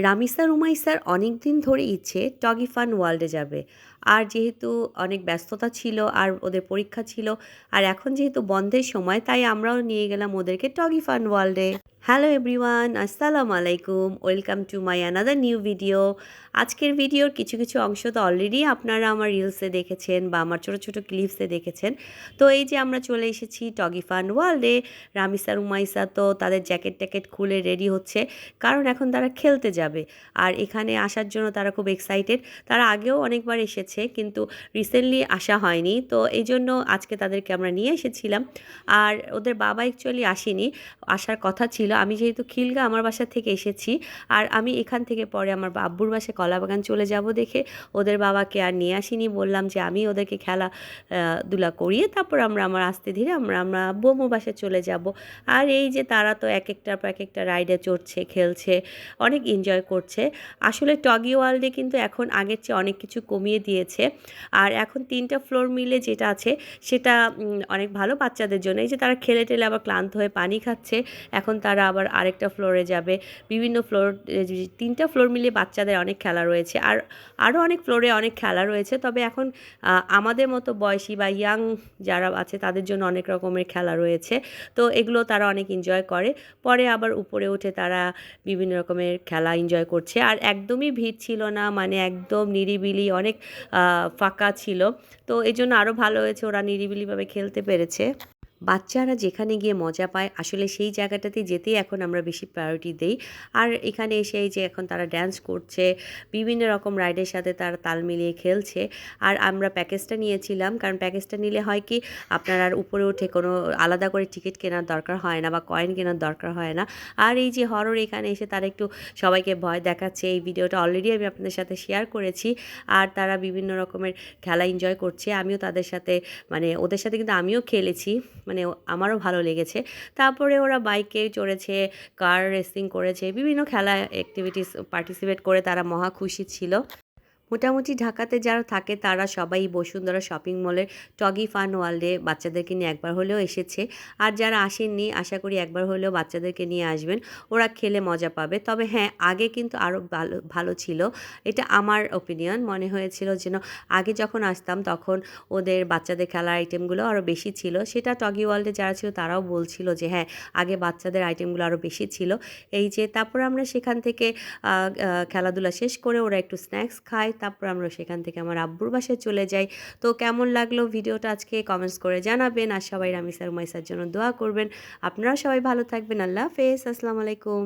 রামিসা রুমাইসার অনেক দিন ধরে ইচ্ছে টগি ফান ওয়ার্ল্ডে যাবে। আর যেহেতু অনেক ব্যস্ততা ছিল আর ওদের পরীক্ষা ছিল, আর এখন যেহেতু বন্ধের সময়, তাই আমরাও নিয়ে গেলাম ওদেরকে টগি ফান ওয়ার্ল্ডে। হ্যালো এভরিওয়ান, আসসালামু আলাইকুম, welcome to my another new video. আজকের ভিডিওর কিছু কিছু অংশ তো অলরেডি আপনারা আমার রিলসে দেখেছেন বা আমার ছোটো ছোটো ক্লিপসে দেখেছেন। তো এই যে আমরা চলে এসেছি টগি ফান ওয়ার্ল্ডে। রামিসা রুমাইসা তো তাদের জ্যাকেট ট্যাকেট খুলে রেডি হচ্ছে, কারণ এখন তারা খেলতে যাবে। আর এখানে আসার জন্য তারা খুব এক্সাইটেড। তারা আগেও অনেকবার এসেছে, কিন্তু রিসেন্টলি আসা হয়নি, তো এই জন্য আজকে তাদেরকে আমরা নিয়ে এসেছিলাম। আর ওদের বাবা অ্যাকচুয়ালি আসেনি, আসার কথা ছিল। আমি যেহেতু খিলগা আমার বাসা থেকে এসেছি, আর আমি এখান থেকে পরে আমার আব্বুর বাসায় কলাবাগান চলে যাব দেখে ওদের বাবাকে আর নিয়ে আসিনি। বললাম যে আমি ওদেরকে দুলা করিয়ে তারপর আমার আস্তে ধীরে আমরা আব্বু আম্মু বাসায় চলে যাব। আর এই যে তারা তো এক একটার পর এক একটা রাইডে চড়ছে, খেলছে, অনেক এনজয় করছে। আসলে টগি ওয়ার্ল্ডে কিন্তু এখন আগের চেয়ে অনেক কিছু কমিয়ে দিয়েছে। আর এখন 3টা ফ্লোর মিলে যেটা আছে সেটা অনেক ভালো বাচ্চাদের জন্য। এই যে তারা খেলে টেলে আবার ক্লান্ত হয়ে পানি খাচ্ছে, এখন তারা আবার আরেকটা ফ্লোরে যাবে। বিভিন্ন ফ্লোর, 3টা ফ্লোর মিলিয়ে বাচ্চাদের অনেক খেলা রয়েছে, আর আরও অনেক ফ্লোরে অনেক খেলা রয়েছে। তবে এখন আমাদের মতো বয়সী বা ইয়াং যারা আছে তাদের জন্য অনেক রকমের খেলা রয়েছে, তো এগুলো তারা অনেক এনজয় করে। পরে আবার উপরে উঠে তারা বিভিন্ন রকমের খেলা এনজয় করছে। আর একদমই ভিড় ছিল না, মানে একদম নিরিবিলি, অনেক ফাঁকা ছিল। তো এই জন্য আরও ভালো হয়েছে, ওরা নিরিবিলিভাবে খেলতে পেরেছে। বাচ্চারা যেখানে গিয়ে মজা পায় আসলে সেই জায়গাটাতে যেতেই এখন আমরা বেশি প্রায়োরিটি দেই। আর এখানে এসে এই যে এখন তারা ড্যান্স করছে, বিভিন্ন রকম রাইডের সাথে তারা তাল মিলিয়ে খেলছে। আর আমরা প্যাকেজটা নিয়েছিলাম, কারণ প্যাকেজটা নিলে হয় কি, আপনার আর উপরে উঠে কোনো আলাদা করে টিকিট কেনার দরকার হয় না বা কয়েন কেনার দরকার হয় না। আর এই যে হরর, এখানে এসে তারা একটু সবাইকে ভয় দেখাচ্ছে। এই ভিডিওটা অলরেডি আমি আপনাদের সাথে শেয়ার করেছি। আর তারা বিভিন্ন রকমের খেলা এনজয় করছে, আমিও তাদের সাথে, মানে ওদের সাথে কিন্তু আমিও খেলেছি, মানে আমারও ভালো লেগেছে। তারপরে ওরা বাইকে চড়েছে, কার রেসিং করেছে, বিভিন্ন খেলা অ্যাক্টিভিটিস পার্টিসিপেট করে তারা মহা খুশি ছিল। মোটামুটি ঢাকাতে যারা থাকে তারা সবাই বসুন্ধরা শপিং মলের টগি ফান ওয়ার্ল্ডে বাচ্চাদেরকে নিয়ে একবার হলেও এসেছে। আর যারা আসেননি, আশা করি একবার হলেও বাচ্চাদেরকে নিয়ে আসবেন, ওরা খেলে মজা পাবে। তবে হ্যাঁ, আগে কিন্তু আরও ভালো ভালো ছিল, এটা আমার ওপিনিয়ন। মনে হয়েছিল যেন আগে যখন আসতাম তখন ওদের বাচ্চাদের খেলার আইটেমগুলো আরও বেশি ছিল। সেটা টগি ওয়ার্ল্ডে যারা ছিল তারাও বলছিল যে হ্যাঁ, আগে বাচ্চাদের আইটেমগুলো আরও বেশি ছিল। এই যে তারপর আমরা সেখান থেকে খেলাধুলা শেষ করে ওরা একটু স্ন্যাক্স খায়, তারপর আমরা সেখান থেকে আমার আব্বুর বাসায় চলে যাই। তো কেমন লাগলো ভিডিওটা আজকে কমেন্টস করে জানাবেন, আর সবাই রামিসা রুমাইসার জন্য দোয়া করবেন। আপনারাও সবাই ভালো থাকবেন। আল্লাহ হাফেজ, আসসালামু আলাইকুম।